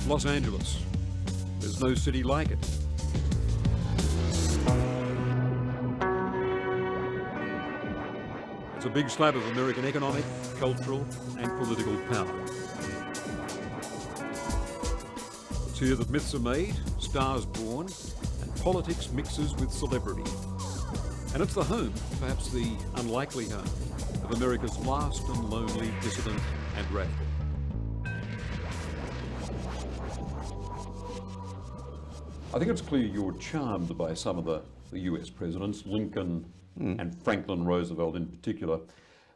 Los Angeles. There's no city like it. It's a big slab of American economic, cultural and political power. It's here that myths are made, stars born, and politics mixes with celebrity. And it's the home, perhaps the unlikely home, of America's last and lonely dissident and radical. I think it's clear you're charmed by some of the US presidents, Lincoln and Franklin Roosevelt in particular,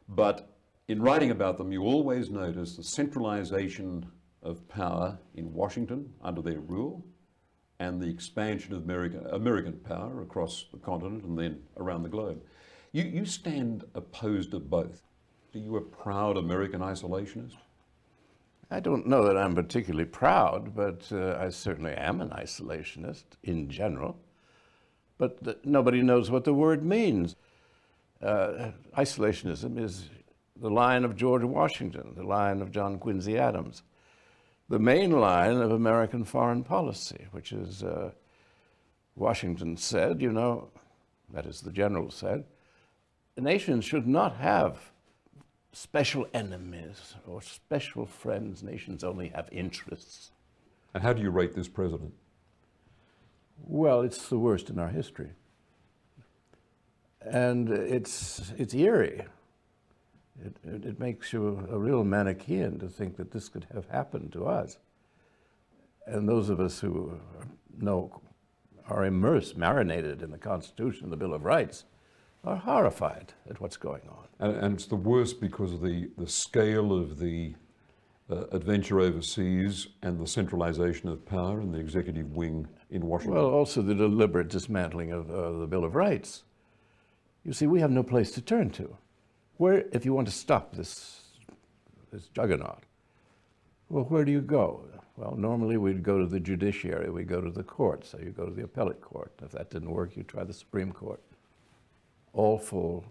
but in writing about them you always notice the centralization of power in Washington under their rule and the expansion of American power across the continent and then around the globe. You stand opposed to both. Are you a proud American isolationist? I don't know that I'm particularly proud, but I certainly am an isolationist in general. But nobody knows what the word means. Isolationism is the line of George Washington, the line of John Quincy Adams, the main line of American foreign policy, which is Washington said, you know, that is the general said, nations should not have special enemies or special friends. Nations only have interests. And how do you rate this president? Well, it's the worst in our history. And it's eerie. It makes you a real Manichaean to think that this could have happened to us. And those of us who are immersed, marinated in the Constitution, the Bill of Rights, are horrified at what's going on. And it's the worst because of the scale of the adventure overseas and the centralization of power in the executive wing in Washington. Well, also the deliberate dismantling of the Bill of Rights. You see, we have no place to turn to. Where, if you want to stop this juggernaut, well, where do you go? Well, normally we'd go to the judiciary, we'd go to the courts, so you go to the appellate court. If that didn't work, you try the Supreme Court. All full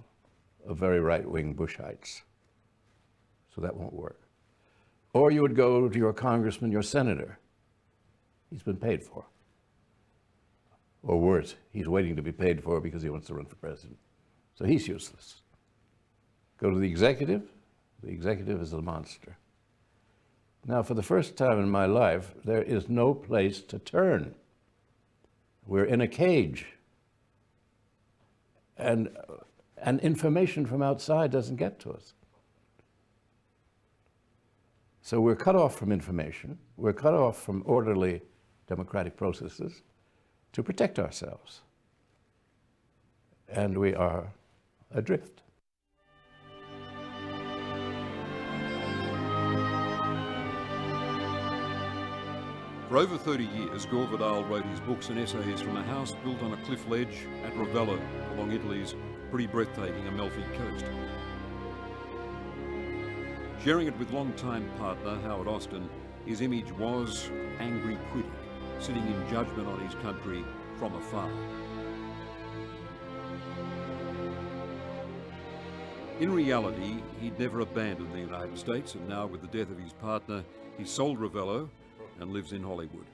of very right-wing Bushites. So that won't work. Or you would go to your congressman, your senator. He's been paid for. Or worse, he's waiting to be paid for because he wants to run for president. So he's useless. Go to the executive is a monster. Now, for the first time in my life, there is no place to turn. We're in a cage. And information from outside doesn't get to us. So we're cut off from information. We're cut off from orderly democratic processes to protect ourselves. And we are adrift. For over 30 years, Gore Vidal wrote his books and essays from a house built on a cliff ledge at Ravello, along Italy's pretty breathtaking Amalfi coast. Sharing it with longtime partner Howard Austin, his image was angry critic, sitting in judgment on his country from afar. In reality, he'd never abandoned the United States, and now with the death of his partner, he sold Ravello and lives in Hollywood.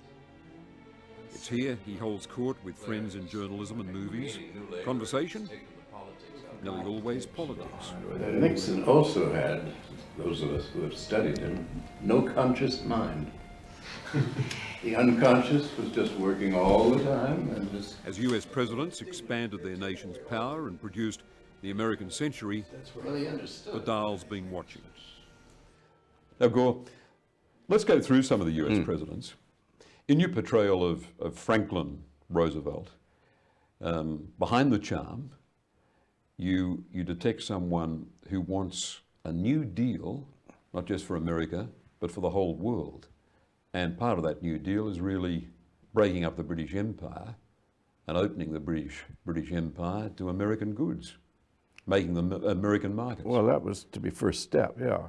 It's here he holds court with friends in journalism and movies. Conversation? Nearly always politics. Nixon also had, those of us who have studied him, no conscious mind. The unconscious was just working all the time and just... As US presidents expanded their nation's power and produced the American century, Vidal's been watching. Now, Gore, let's go through some of the US presidents. In your portrayal of Franklin Roosevelt, behind the charm, you detect someone who wants a new deal, not just for America, but for the whole world. And part of that new deal is really breaking up the British Empire and opening the British Empire to American goods, making them American markets. Well, that was to be first step, yeah.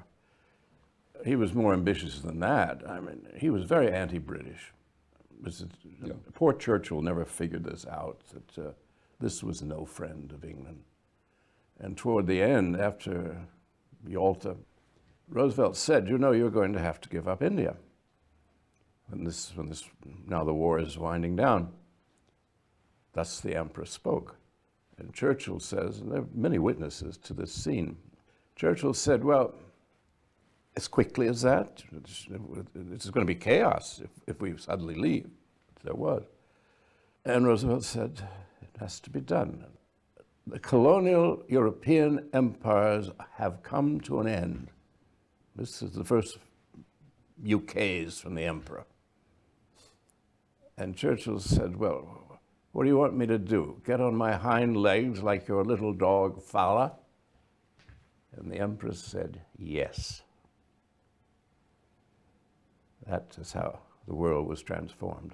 He was more ambitious than that. I mean, he was very anti-British. Poor Churchill never figured this out, that this was no friend of England. And toward the end, after Yalta, Roosevelt said, you know, you're going to have to give up India. now the war is winding down. Thus the emperor spoke. And Churchill says, and there are many witnesses to this scene, Churchill said, well, as quickly as that, it's going to be chaos if we suddenly leave. There was. And Roosevelt said, it has to be done. The colonial European empires have come to an end. This is the first ukase from the emperor. And Churchill said, well, what do you want me to do? Get on my hind legs like your little dog Fala? And the empress said, yes. That is how the world was transformed.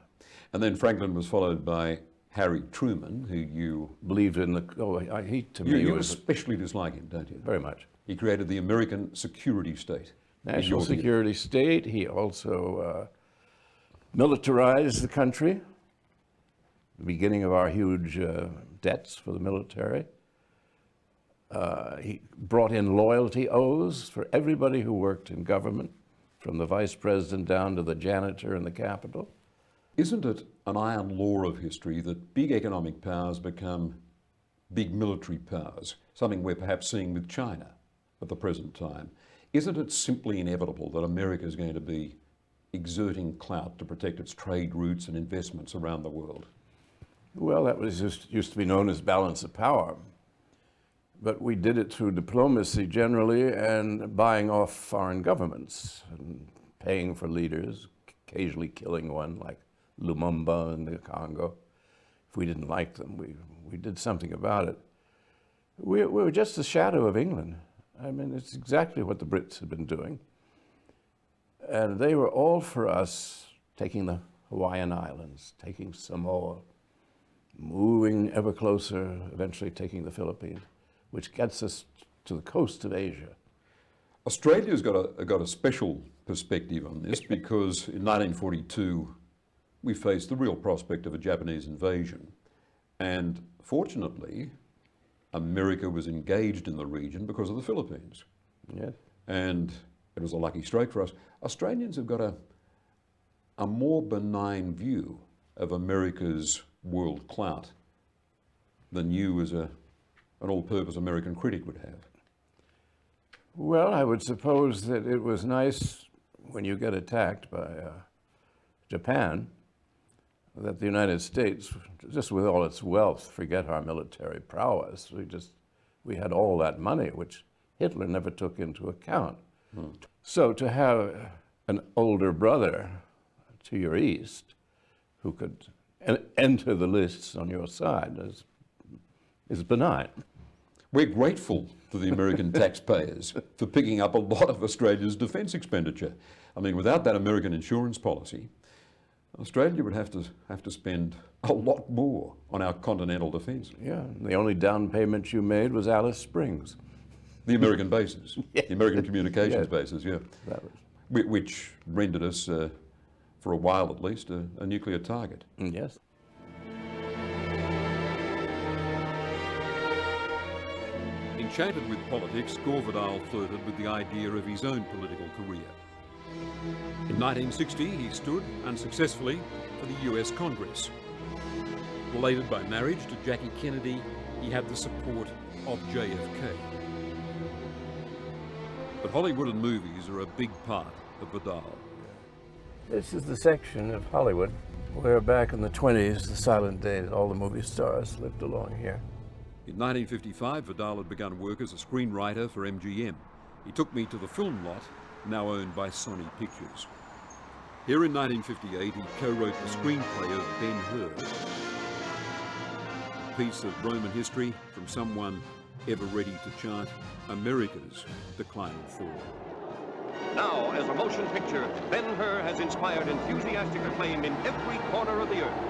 And then Franklin was followed by Harry Truman, who you... Believed in the... Oh, he to me You was... especially dislike him, don't you? Very much. He created the American security state. National security state. He also militarized the country, the beginning of our huge debts for the military. He brought in loyalty oaths for everybody who worked in government, from the vice president down to the janitor in the Capitol. Isn't it an iron law of history that big economic powers become big military powers, something we're perhaps seeing with China at the present time? Isn't it simply inevitable that America is going to be exerting clout to protect its trade routes and investments around the world? Well, that was used to be known as balance of power. But we did it through diplomacy generally and buying off foreign governments and paying for leaders, occasionally killing one like Lumumba in the Congo. If we didn't like them, we did something about it. We were just a shadow of England. I mean, it's exactly what the Brits had been doing. And they were all for us taking the Hawaiian Islands, taking Samoa, moving ever closer, eventually taking the Philippines, which gets us to the coast of Asia. Australia's got a special perspective on this because in 1942 we faced the real prospect of a Japanese invasion. And fortunately, America was engaged in the region because of the Philippines. Yes. And it was a lucky stroke for us. Australians have got a more benign view of America's world clout than you as an all-purpose American critic would have. Well, I would suppose that it was nice when you get attacked by Japan, that the United States, just with all its wealth, forget our military prowess. We had all that money, which Hitler never took into account. So to have an older brother to your east who could enter the lists on your side is benign. We're grateful to the American taxpayers for picking up a lot of Australia's defence expenditure. I mean, without that American insurance policy, Australia would have to spend a lot more on our continental defence. Yeah, the only down payment you made was Alice Springs. The American bases, Yes. the American communications Yes. bases, yeah. That was. Which rendered us, for a while at least, a nuclear target. Yes. Enchanted with politics, Gore Vidal flirted with the idea of his own political career. In 1960, he stood, unsuccessfully, for the US Congress. Related by marriage to Jackie Kennedy, he had the support of JFK. But Hollywood and movies are a big part of Vidal. This is the section of Hollywood where back in the 20s, the silent days, all the movie stars lived along here. In 1955, Vidal had begun work as a screenwriter for MGM. He took me to the film lot, now owned by Sony Pictures. Here in 1958, he co-wrote the screenplay of Ben-Hur, a piece of Roman history from someone ever ready to chart America's decline and fall. Now, as a motion picture, Ben-Hur has inspired enthusiastic acclaim in every corner of the earth.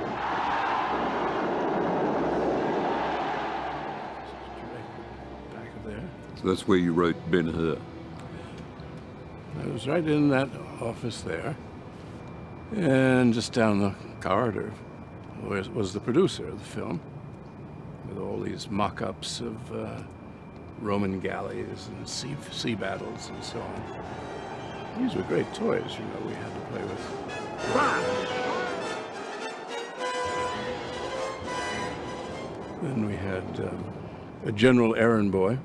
Back of there. So that's where you wrote Ben-Hur. I was right in that office there. And just down the corridor was the producer of the film, with all these mock-ups of Roman galleys and sea battles and so on. These were great toys, you know, we had to play with. Then we had a general errand boy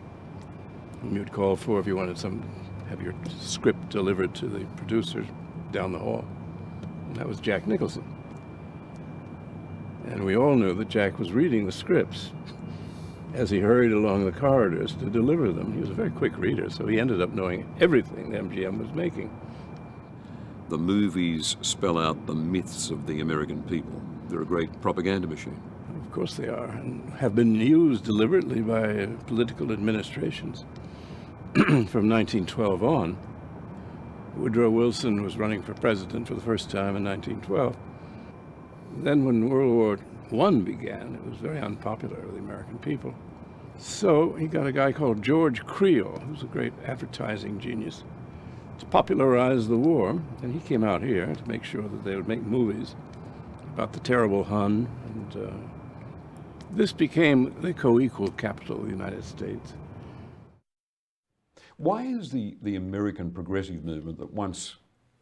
whom you'd call for if you wanted have your script delivered to the producer down the hall. And that was Jack Nicholson. And we all knew that Jack was reading the scripts as he hurried along the corridors to deliver them. He was a very quick reader, so he ended up knowing everything the MGM was making. The movies spell out the myths of the American people. They're a great propaganda machine. Of course they are, and have been used deliberately by political administrations. From 1912 on, Woodrow Wilson was running for president for the first time in 1912. Then when World War I began, it was very unpopular with the American people. So he got a guy called George Creel, who's a great advertising genius, to popularize the war. And he came out here to make sure that they would make movies about the terrible Hun. And this became the co-equal capital of the United States. Why is the American progressive movement that once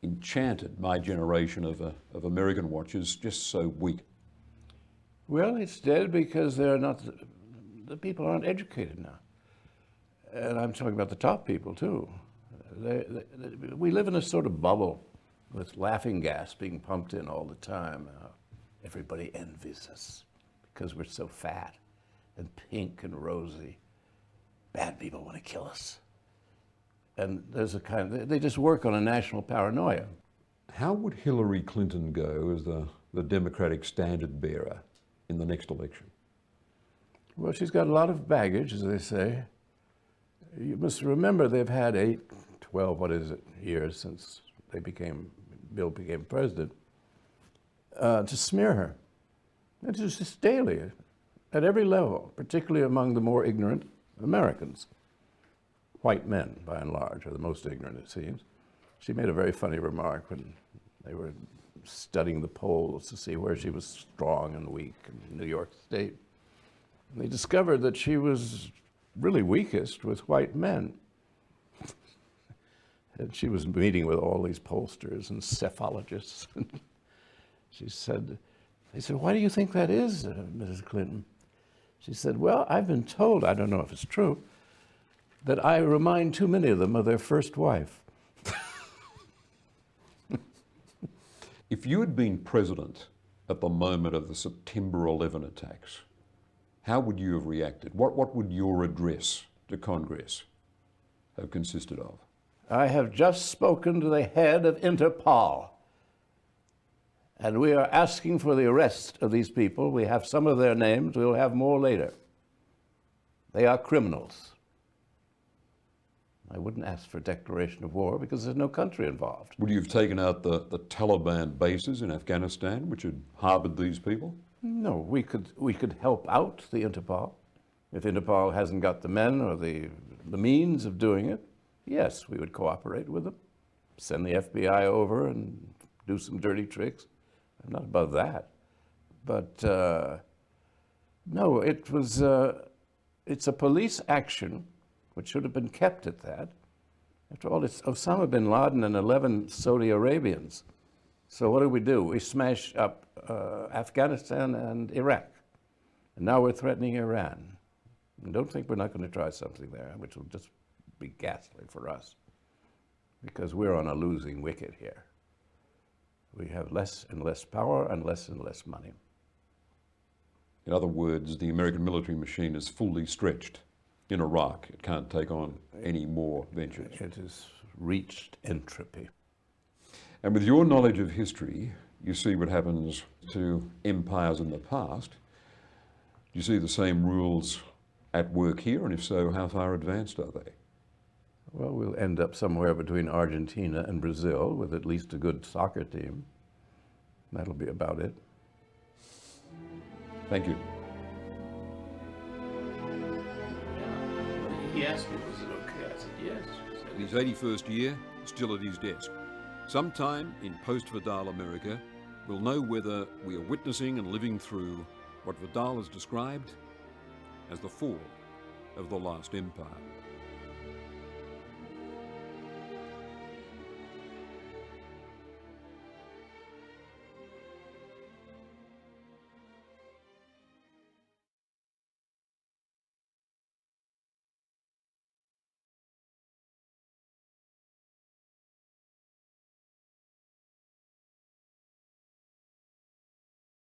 enchanted my generation of American watchers just so weak? Well, it's dead because the people aren't educated now. And I'm talking about the top people too. We live in a sort of bubble with laughing gas being pumped in all the time. Everybody envies us because we're so fat and pink and rosy. Bad people want to kill us. And there's they just work on a national paranoia. How would Hillary Clinton go as the Democratic standard bearer in the next election? Well, she's got a lot of baggage, as they say. You must remember they've had 12 years since Bill became president, to smear her. It's just daily, at every level, particularly among the more ignorant Americans. White men, by and large, are the most ignorant, it seems. She made a very funny remark when they were studying the polls to see where she was strong and weak in New York State. And they discovered that she was really weakest with white men. And she was meeting with all these pollsters and psephologists. They said, "Why do you think that is, Mrs. Clinton?" She said, "Well, I've been told, I don't know if it's true, that I remind too many of them of their first wife." If you had been president at the moment of the September 11 attacks, how would you have reacted? What would your address to Congress have consisted of? I have just spoken to the head of Interpol, and we are asking for the arrest of these people. We have some of their names. We'll have more later. They are criminals. I wouldn't ask for a declaration of war because there's no country involved. Would you have taken out the Taliban bases in Afghanistan, which had harbored these people? No, we could help out the Interpol. If Interpol hasn't got the men or the means of doing it, yes, we would cooperate with them. Send the FBI over and do some dirty tricks. I'm not above that. But no, it's a police action which should have been kept at that. After all, it's Osama bin Laden and 11 Saudi Arabians. So what do? We smash up Afghanistan and Iraq. And now we're threatening Iran. And don't think we're not going to try something there, which will just be ghastly for us, because we're on a losing wicket here. We have less and less power and less money. In other words, the American military machine is fully stretched in Iraq. It can't take on any more ventures. It has reached entropy. And with your knowledge of history, you see what happens to empires in the past. Do you see the same rules at work here? And if so, how far advanced are they? Well, we'll end up somewhere between Argentina and Brazil with at least a good soccer team. That'll be about it. Thank you. He asked me, was it okay? I said, yes. In his 81st year, still at his desk. Sometime in post-Vidal America, we'll know whether we are witnessing and living through what Vidal has described as the fall of the last empire.